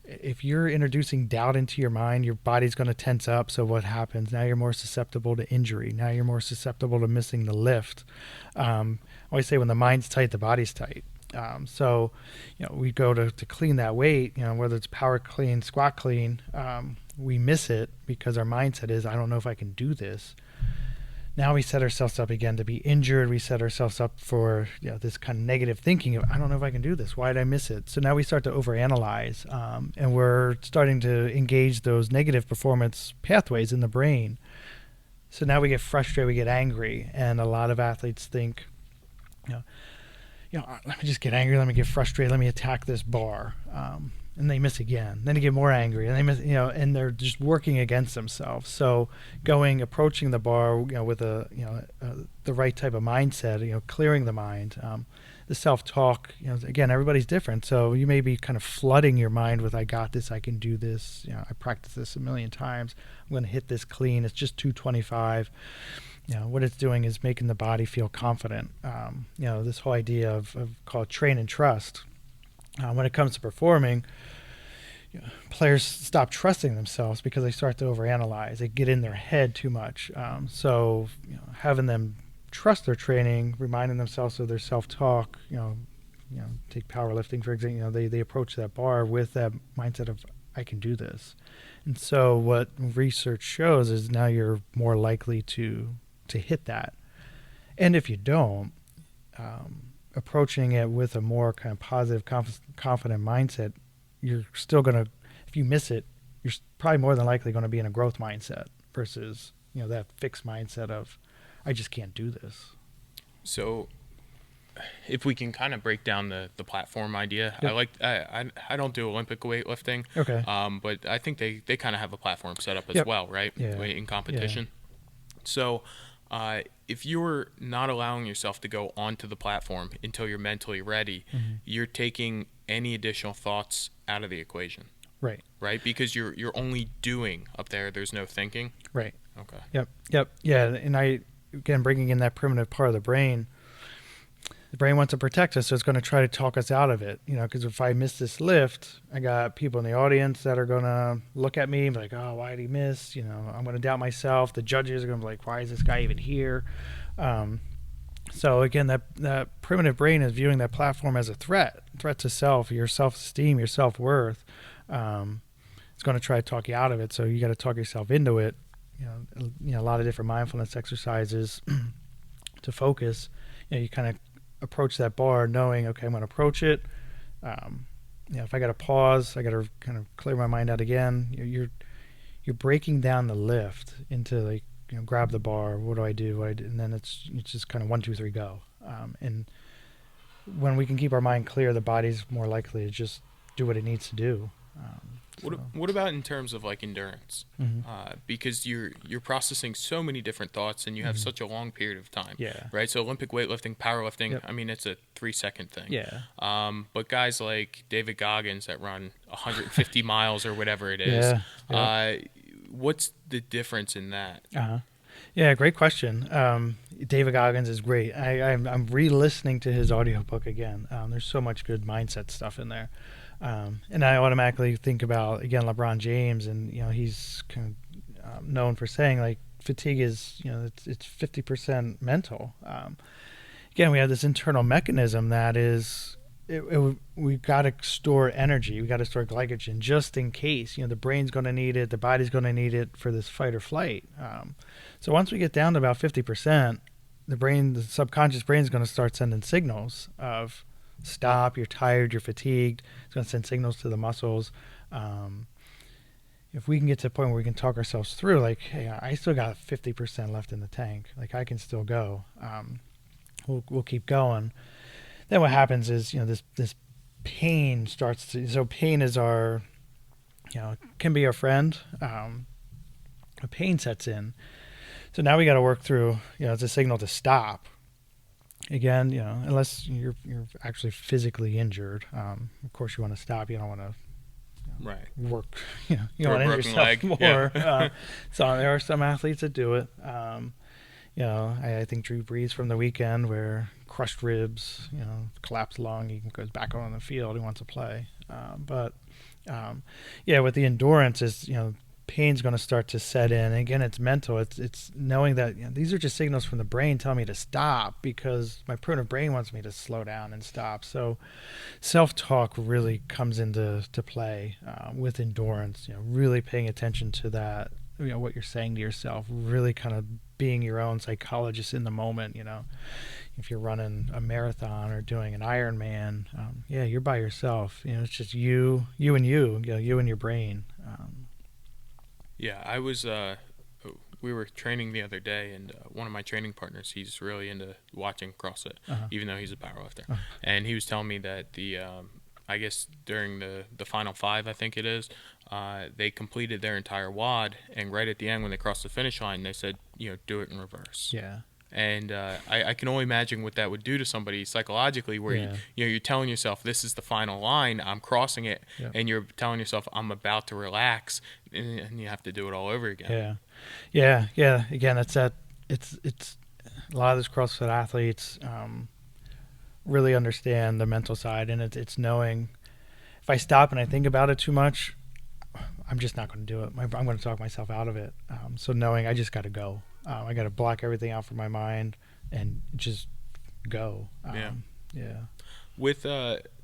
If you're introducing doubt into your mind, your body's going to tense up. So what happens? Now you're more susceptible to injury. Now you're more susceptible to missing the lift. I always say when the mind's tight, the body's tight. We go to clean that weight, whether it's power clean, squat clean, we miss it because our mindset is, I don't know if I can do this. Now we set ourselves up again to be injured. We set ourselves up for this kind of negative thinking of, I don't know if I can do this. Why did I miss it? So now we start to overanalyze, and we're starting to engage those negative performance pathways in the brain. So now we get frustrated, we get angry, and a lot of athletes think, let me just get angry, let me get frustrated, let me attack this bar. And they miss again. Then they get more angry, and they miss, and they're just working against themselves. So approaching the bar, with the right type of mindset, clearing the mind, the self-talk, again, everybody's different. So you may be kind of flooding your mind with, I got this, I can do this. I practiced this a million times. I'm going to hit this clean. It's just 225. What it's doing is making the body feel confident. This whole idea of called train and trust. When it comes to performing, players stop trusting themselves because they start to overanalyze. They get in their head too much. So having them trust their training, reminding themselves of their self-talk. Take powerlifting for example. They approach that bar with that mindset of, I can do this. And so what research shows is now you're more likely to hit that. And if you don't, approaching it with a more kind of positive, confident mindset, you're still going to, if you miss it, you're probably more than likely going to be in a growth mindset versus, that fixed mindset of, I just can't do this. So if we can kind of break down the platform idea, Yep. I don't do Olympic weightlifting, Okay. but I think they kind of have a platform set up as Yep. well, right? Yeah. In competition. So if you're not allowing yourself to go onto the platform until you're mentally ready, you're taking any additional thoughts out of the equation. Right? Because you're only doing up there. There's no thinking. Right. Okay. Yep. Yeah. And again, bringing in that primitive part of the brain wants to protect us, so it's going to try to talk us out of it, because if I miss this lift, I got people in the audience that are going to look at me and be like, oh, why did he miss? I'm going to doubt myself. The judges are going to be like, why is this guy even here? So again, that primitive brain is viewing that platform as a threat to self, your self-esteem, your self-worth. It's going to try to talk you out of it. So you got to talk yourself into it. A lot of different mindfulness exercises to focus. You kind of approach that bar knowing, okay, I'm going to approach it. If I got to pause, I got to kind of clear my mind out again. You're breaking down the lift into like, grab the bar. What do I do? And then it's just kind of 1, 2, 3, go. And when we can keep our mind clear, the body's more likely to just do what it needs to do. What about in terms of like endurance? Because you're processing so many different thoughts and you have such a long period of time. Yeah. Right. So Olympic weightlifting, powerlifting. Yep. I mean, it's a 3-second thing. Yeah. But guys like David Goggins that run 150 miles or whatever it is. Yeah. What's the difference in that? Yeah, great question. David Goggins is great. I'm re-listening to his audiobook again. There's so much good mindset stuff in there. And I automatically think about, again, LeBron James, and, he's kind of known for saying, like, fatigue is, it's 50% mental. Again, we have this internal mechanism that is, we've got to store energy. We've got to store glycogen just in case. The brain's going to need it. The body's going to need it for this fight or flight. So once we get down to about 50%, the subconscious brain is going to start sending signals of, stop, you're tired, you're fatigued. It's going to send signals to the muscles. If we can get to a point where we can talk ourselves through, like, hey, I still got 50% left in the tank. Like, I can still go. We'll keep going. Then what happens is, this pain starts to, so pain is our, can be our friend. A pain sets in. So now we got to work through, it's a signal to stop. Again, unless you're actually physically injured, of course you want to stop. You don't want to work. You don't want to injure yourself more. Yeah. So there are some athletes that do it. I think Drew Brees from the weekend, where crushed ribs, collapsed lung, he goes back on the field. He wants to play. But with the endurance is, pain's going to start to set in. And again, it's mental. It's knowing that these are just signals from the brain telling me to stop, because my primitive brain wants me to slow down and stop. So self-talk really comes into play with endurance. Really paying attention to that. What you're saying to yourself. Really kind of being your own psychologist in the moment. If you're running a marathon or doing an Ironman, you're by yourself. It's just you and you and your brain. Yeah, I was. We were training the other day, and one of my training partners, he's really into watching CrossFit, even though he's a powerlifter. And he was telling me that I guess during the final 5, I think it is, they completed their entire WOD, and right at the end when they crossed the finish line, they said, do it in reverse. Yeah. And I can only imagine what that would do to somebody psychologically, where you're telling yourself, this is the final line, I'm crossing it, and you're telling yourself, I'm about to relax, and you have to do it all over again. Yeah. Again, it's a lot of those CrossFit athletes really understand the mental side, and it's knowing, if I stop and I think about it too much, I'm just not going to do it. I'm going to talk myself out of it. So knowing I just got to go. I got to block everything out from my mind and just go. With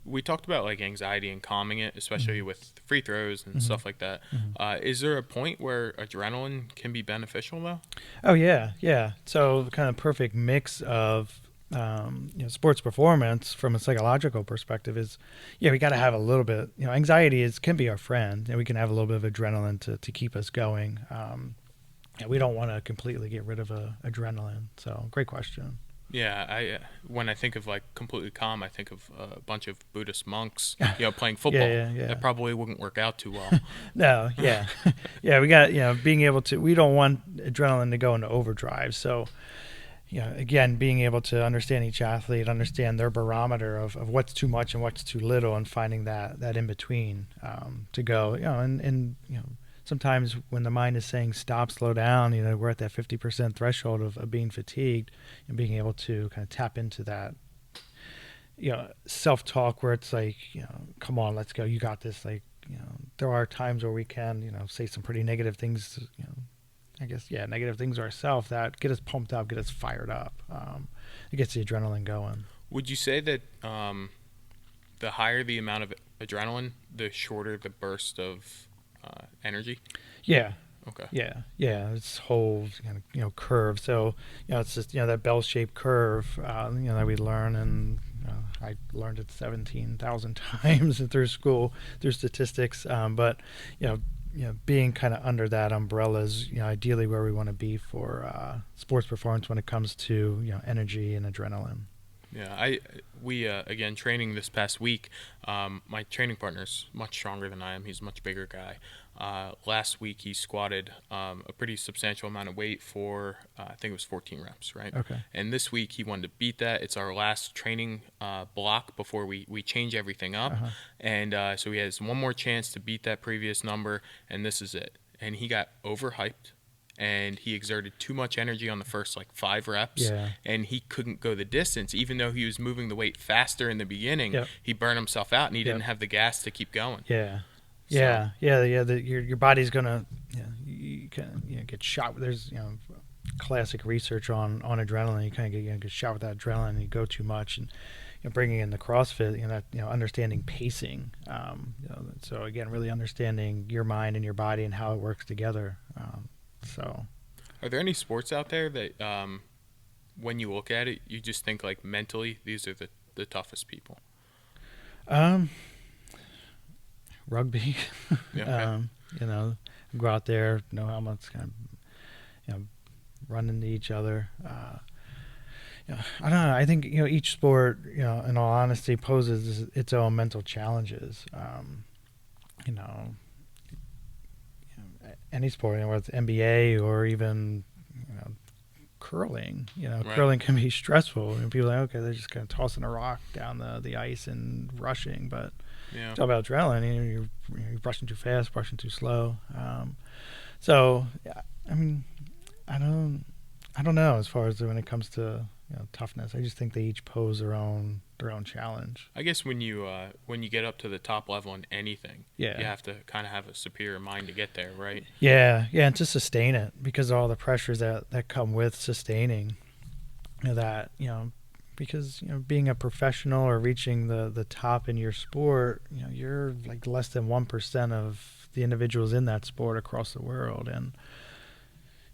we talked about like anxiety and calming it, especially with free throws and stuff like that. Is there a point where adrenaline can be beneficial though? Oh yeah. So kind of perfect mix of sports performance from a psychological perspective is, we got to have a little bit, anxiety can be our friend, and we can have a little bit of adrenaline to keep us going. And we don't want to completely get rid of adrenaline. So great question. Yeah, when I think of like completely calm, I think of a bunch of Buddhist monks, playing football. Yeah. That probably wouldn't work out too well. No, yeah, yeah. We got being able to. We don't want adrenaline to go into overdrive. So, again, being able to understand each athlete, understand their barometer of what's too much and what's too little, and finding that in between to go. And sometimes when the mind is saying stop, slow down, we're at that 50% threshold of being fatigued, and being able to kind of tap into that, self-talk where it's like, come on, let's go, you got this. Like, there are times where we can, say some pretty negative things, negative things to ourselves that get us pumped up, get us fired up. It gets the adrenaline going. Would you say that the higher the amount of adrenaline, the shorter the burst of energy? Yeah. Okay. Yeah. It's whole kind of, curve. So it's just that bell-shaped curve that we learn, and I learned it 17,000 times through school, through statistics. But being kind of under that umbrella is ideally where we want to be for sports performance when it comes to energy and adrenaline. Yeah, we again, training this past week. My training partner's much stronger than I am. He's a much bigger guy. Last week he squatted a pretty substantial amount of weight for I think it was 14 reps, right? Okay. And this week he wanted to beat that. It's our last training block before we change everything up. Uh-huh. And so he has one more chance to beat that previous number, and this is it. And he got overhyped, and he exerted too much energy on the first 5 reps, and he couldn't go the distance. Even though he was moving the weight faster in the beginning, he burned himself out, and he didn't have the gas to keep going. Your body's gonna you can get shot. There's classic research on adrenaline. You kind of get shot with that adrenaline, and you go too much, and bringing in the CrossFit, understanding pacing. So again, really understanding your mind and your body and how it works together. So, are there any sports out there that, when you look at it, you just think mentally these are the toughest people? Rugby. Yeah, okay. Go out there, know how much kind of, run into each other. I don't know. I think each sport, in all honesty, poses its own mental challenges. Any sport, whether it's NBA or even curling. Right. Curling can be stressful, and people are like, okay, they're just kind of tossing a rock down the ice and rushing, but it's all about adrenaline. You're rushing too fast, rushing too slow. So, I mean, I don't know as far as when it comes to toughness. I just think they each pose their own challenge. I guess when you get up to the top level in anything, you Yeah. have to kind of have a superior mind to get there, right? Yeah, and to sustain it, because of all the pressures that come with sustaining because being a professional or reaching the top in your sport, you're less than 1% of the individuals in that sport across the world. And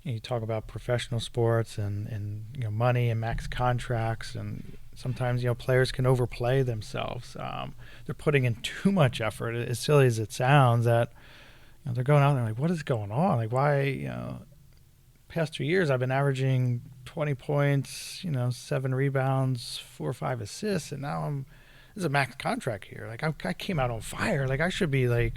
you talk about professional sports and money and max contracts, and sometimes players can overplay themselves. They're putting in too much effort, as silly as it sounds, that they're going out there like, what is going on? Why past 2 years I've been averaging 20 points, 7 rebounds, 4 or 5 assists, and now this is a max contract here. I came out on fire. I should be I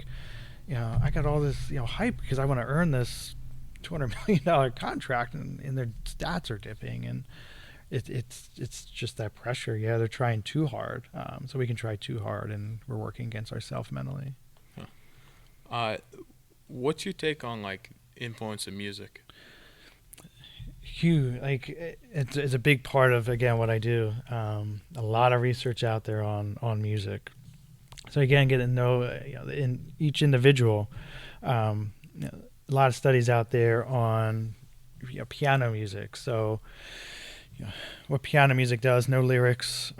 got all this hype because I want to earn this $200 million contract, and their stats are dipping, and it's just that pressure. Yeah, they're trying too hard, so we can try too hard, and we're working against ourselves mentally. What's your take on influence of music? Huge. It's a big part of, again, what I do. A lot of research out there on music. So again, getting to know in each individual. A lot of studies out there on piano music. So what piano music does, no lyrics.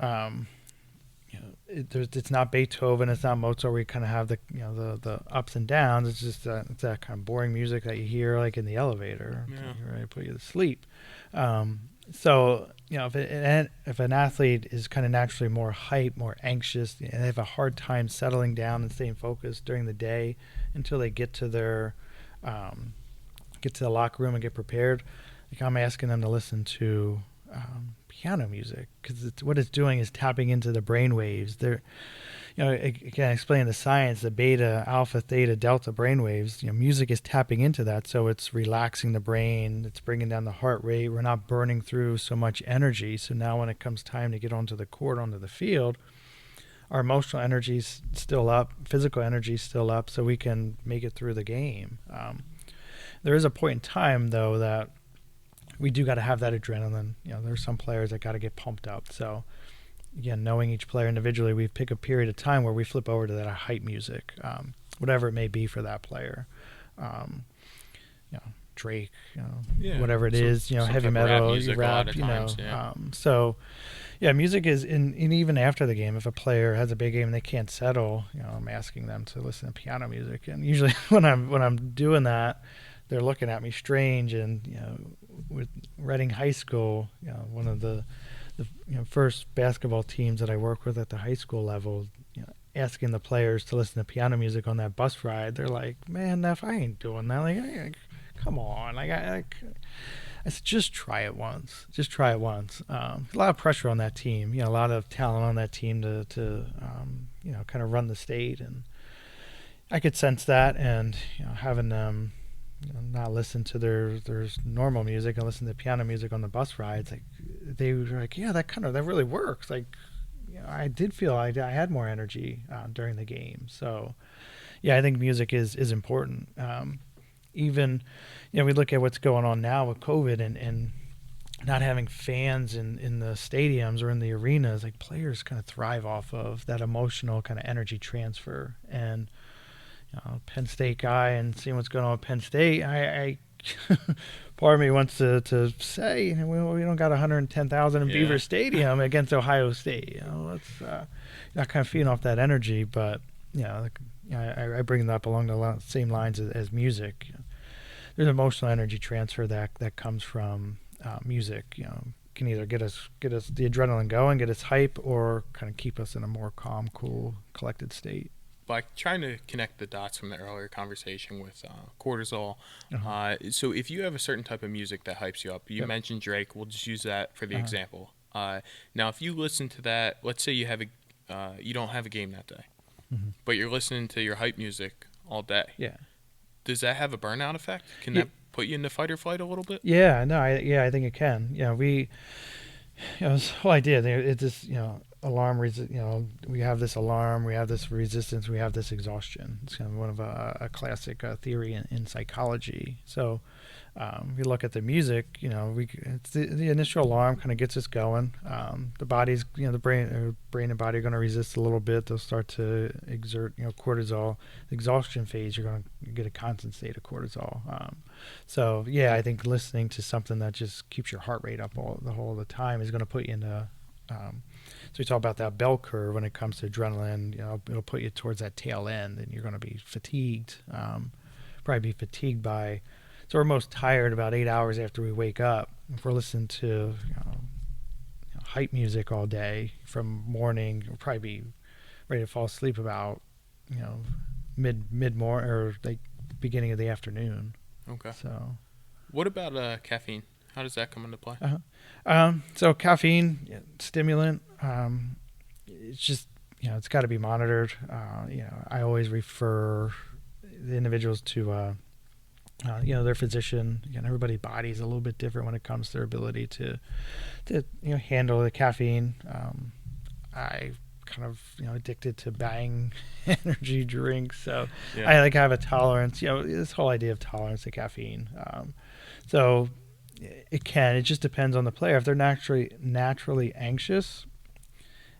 It's not Beethoven, it's not Mozart, where you kind of have the ups and downs. It's just it's that kind of boring music that you hear in the elevator, ready to put you to sleep. So, if an athlete is kind of naturally more hype, more anxious, and they have a hard time settling down and staying focused during the day until they get to um, the locker room and get prepared, like I'm asking them to listen to piano music, because what it's doing is tapping into the brain waves. They're, again, explain the science, the beta, alpha, theta, delta brainwaves. Music is tapping into that, so it's relaxing the brain. It's bringing down the heart rate. We're not burning through so much energy. So now, when it comes time to get onto the court, onto the field, our emotional energy's still up, physical energy's still up, so we can make it through the game. There is a point in time, though, that we do got to have that adrenaline. There's some players that got to get pumped up. So, again, knowing each player individually, we pick a period of time where we flip over to that hype music, whatever it may be for that player. Drake, whatever it is, heavy metal, rap, so, music is and even after the game, if a player has a big game and they can't settle, I'm asking them to listen to piano music. And usually when I'm doing that, they're looking at me strange. And, with Reading High School, one of the first basketball teams that I work with at the high school level, asking the players to listen to piano music on that bus ride, they're like, "Man, Neff, I ain't doing that. Come on." I said, just try it once. Just try it once. A lot of pressure on that team. A lot of talent on that team to kind of run the state, and I could sense that. And having them not listen to their normal music and listen to piano music on the bus rides, like they were like, "Yeah, that really works." Like, I did feel I had more energy during the game. So, I think music is important. Even, we look at what's going on now with COVID and not having fans in the stadiums or in the arenas. Like, players kind of thrive off of that emotional kind of energy transfer. And Penn State guy, and seeing what's going on with Penn State, I part of me wants to say, we don't got 110,000 in Beaver Stadium against Ohio State. Let's not kind of feeding off that energy. But I bring that up along the same lines as music. There's emotional energy transfer that comes from music. Can either get us the adrenaline going, get us hype, or kind of keep us in a more calm, cool, collected state. By trying to connect the dots from the earlier conversation with cortisol. So if you have a certain type of music that hypes you up, you mentioned Drake. We'll just use that for the example. Now, if you listen to that, let's say you don't have a game that day, but you're listening to your hype music all day. Yeah. Does that have a burnout effect? Can that put you into fight or flight a little bit? Yeah. No. I think it can. This whole idea, it's just, alarm, we have this alarm, we have this resistance, we have this exhaustion. It's kind of one of a classic theory in psychology. So if you look at the music, it's the initial alarm kind of gets us going. The body's, the brain and body are going to resist a little bit. They'll start to exert, cortisol. The exhaustion phase, you're going to get a constant state of cortisol. So I think listening to something that just keeps your heart rate up the whole time is going to put you into so we talk about that bell curve when it comes to adrenaline. It'll put you towards that tail end, and you're going to be fatigued. Probably be fatigued by. So we're most tired about 8 hours after we wake up. If we're listening to hype music all day from morning, we'll probably be ready to fall asleep about mid morning or like beginning of the afternoon. Okay. So, what about caffeine? How does that come into play? So caffeine, stimulant, it's just, it's got to be monitored. I always refer the individuals to, their physician. Again, everybody's body is a little bit different when it comes to their ability to handle the caffeine. I kind of, addicted to buying energy drinks. So I have a tolerance, this whole idea of tolerance to caffeine. So it just depends on the player. If they're naturally anxious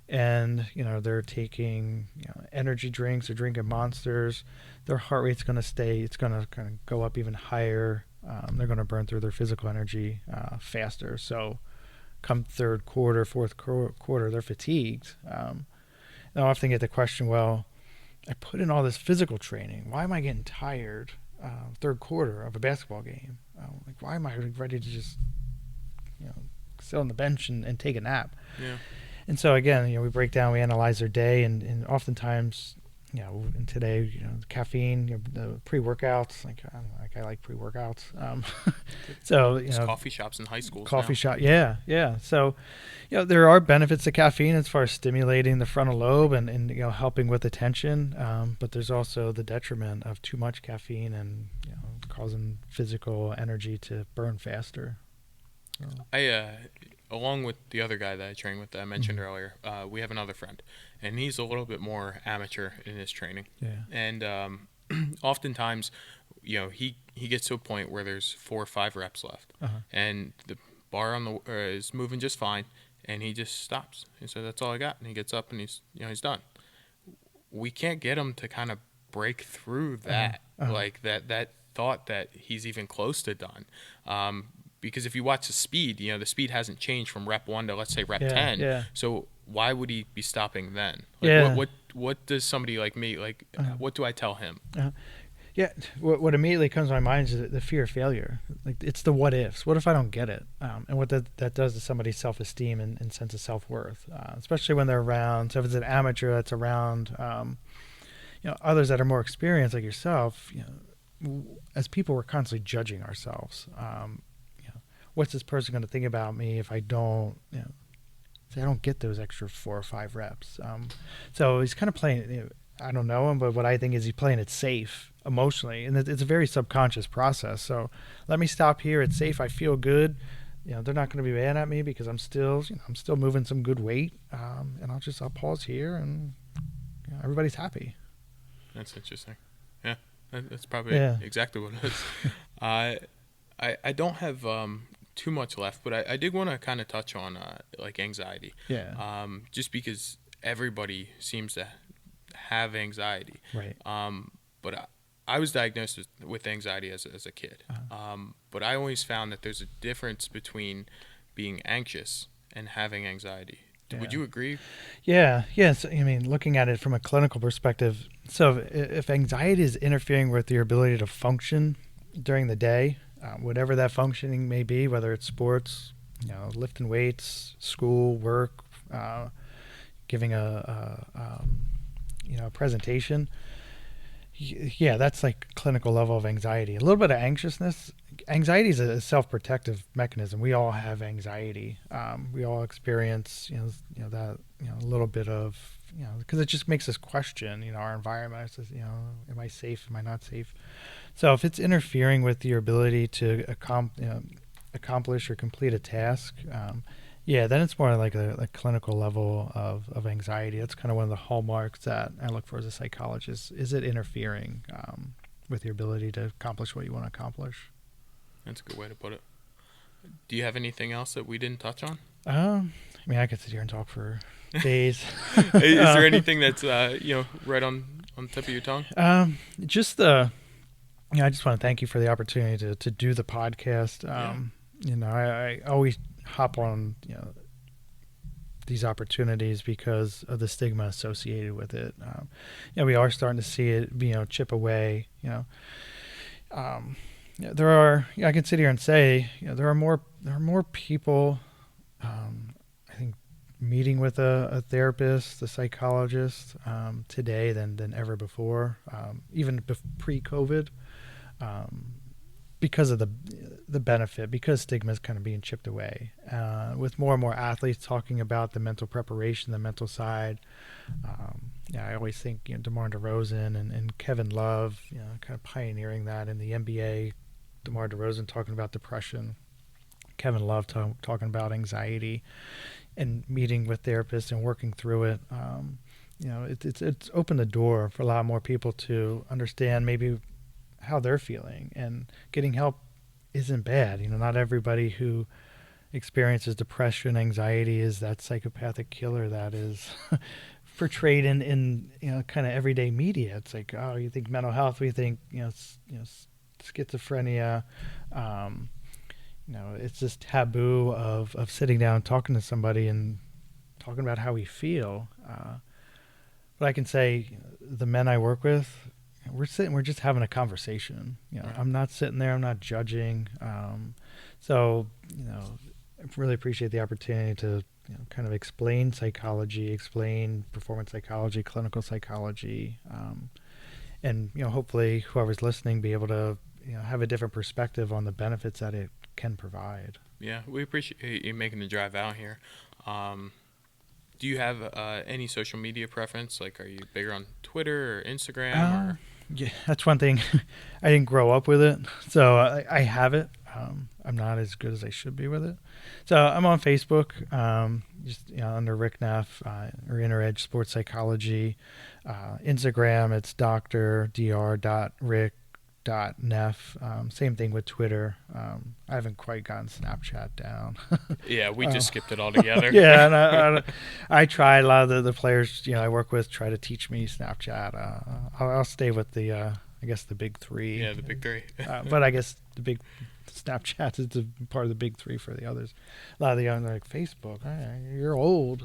and, they're taking, energy drinks or drinking Monsters, their heart rate's going to it's going to kind of go up even higher. They're going to burn through their physical energy faster. So come third quarter, fourth quarter, they're fatigued. And I often get the question, well, I put in all this physical training. Why am I getting tired third quarter of a basketball game? Why am I ready to just sit on the bench and take a nap. Yeah. And so again, we break down, we analyze their day, and oftentimes, and today, caffeine, the pre-workouts, like I don't know, like I like pre-workouts. So There's coffee shops in high schools. Coffee now. shop, yeah. So, there are benefits to caffeine as far as stimulating the frontal lobe and helping with attention. But there's also the detriment of too much caffeine and causing physical energy to burn faster. So. Along with the other guy that I trained with that I mentioned earlier, we have another friend, and he's a little bit more amateur in his training. Yeah. And oftentimes, he gets to a point where there's 4 or 5 reps left, and the bar on the is moving just fine, and he just stops. And so that's all I got, and he gets up and he's done. We can't get him to kind of break through that, like that thought that he's even close to done. Because if you watch the speed, the speed hasn't changed from rep 1 to, let's say, rep 10. Yeah. So why would he be stopping then? Like, what does somebody like me, what do I tell him? Yeah, what immediately comes to my mind is the fear of failure. Like, it's the what ifs. What if I don't get it? And what that does to somebody's self-esteem and sense of self-worth, especially when they're around. So if it's an amateur that's around, others that are more experienced like yourself, as people, we're constantly judging ourselves. What's this person going to think about me if I don't, say I don't get those extra 4 or 5 reps? So he's kind of playing, I don't know him, but what I think is he's playing it safe emotionally. And it's a very subconscious process. So let me stop here. It's safe. I feel good. They're not going to be mad at me because I'm still moving some good weight. And I'll pause here and everybody's happy. That's interesting. Yeah, that's probably exactly what it is. I don't have too much left, but I did want to kind of touch on like anxiety. Yeah. Just because everybody seems to have anxiety. Right. But I was diagnosed with anxiety as a kid. But I always found that there's a difference between being anxious and having anxiety. Yeah. Would you agree? Yeah. Yes. Looking at it from a clinical perspective, so if anxiety is interfering with your ability to function during the day, whatever that functioning may be, whether it's sports, lifting weights, school, work, giving a presentation, that's like clinical level of anxiety. A little bit of anxiousness. Anxiety is a self-protective mechanism. We all have anxiety. We all experience, that, a little bit of, because it just makes us question, our environment. It says, am I safe? Am I not safe? So if it's interfering with your ability to accomplish or complete a task, then it's more like a clinical level of anxiety. That's kind of one of the hallmarks that I look for as a psychologist. Is it interfering with your ability to accomplish what you want to accomplish? That's a good way to put it. Do you have anything else that we didn't touch on? I could sit here and talk for days. Is there anything that's right on the tip of your tongue? I just want to thank you for the opportunity to do the podcast. I always hop on these opportunities because of the stigma associated with it. We are starting to see it chip away. There are. I can sit here and say there are more people. I think meeting with a therapist, a psychologist today than ever before, even pre-COVID. Because of the benefit, because stigma is kind of being chipped away, with more and more athletes talking about the mental preparation, the mental side. I always think DeMar DeRozan and Kevin Love, kind of pioneering that in the NBA. DeMar DeRozan talking about depression, Kevin Love talking about anxiety, and meeting with therapists and working through it. It's opened the door for a lot more people to understand maybe how they're feeling, and getting help isn't bad. Not everybody who experiences depression, anxiety is that psychopathic killer that is portrayed in kind of everyday media. It's like, oh, you think mental health, we think schizophrenia. It's this taboo of sitting down and talking to somebody and talking about how we feel. But I can say the men I work with, we're just having a conversation. I'm not sitting there, I'm not judging. So really appreciate the opportunity to kind of explain psychology, explain performance psychology, clinical psychology, and hopefully whoever's listening be able to have a different perspective on the benefits that it can provide. Yeah, we appreciate you making the drive out here. Do you have any social media preference? Like, are you bigger on Twitter or Instagram? Yeah, that's one thing. I didn't grow up with it, so I have it. I'm not as good as I should be with it. So I'm on Facebook, just under Rick Neff or InnerEdge Sports Psychology. Instagram, it's dr.rick.neff. Same thing with Twitter. I haven't quite gotten Snapchat down. Yeah, we just skipped it altogether. Yeah, and I try. A lot of the players I work with try to teach me Snapchat. I'll stay with the I guess the big three. Yeah, the big three. But I guess the big Snapchat is part of the big three for the others. A lot of the young are like, Facebook, you're old.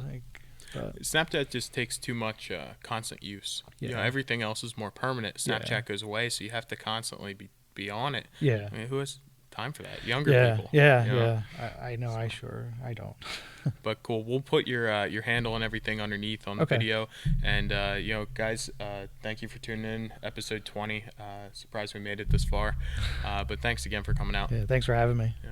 Snapchat just takes too much constant use. Yeah. Everything else is more permanent. Snapchat goes away, so you have to constantly be on it. Yeah. I mean, who has time for that? Younger people. Yeah. I know. I don't. But cool. We'll put your handle and everything underneath on the video. And guys, thank you for tuning in. Episode 20. Surprised we made it this far. But thanks again for coming out. Yeah. Thanks for having me. Yeah.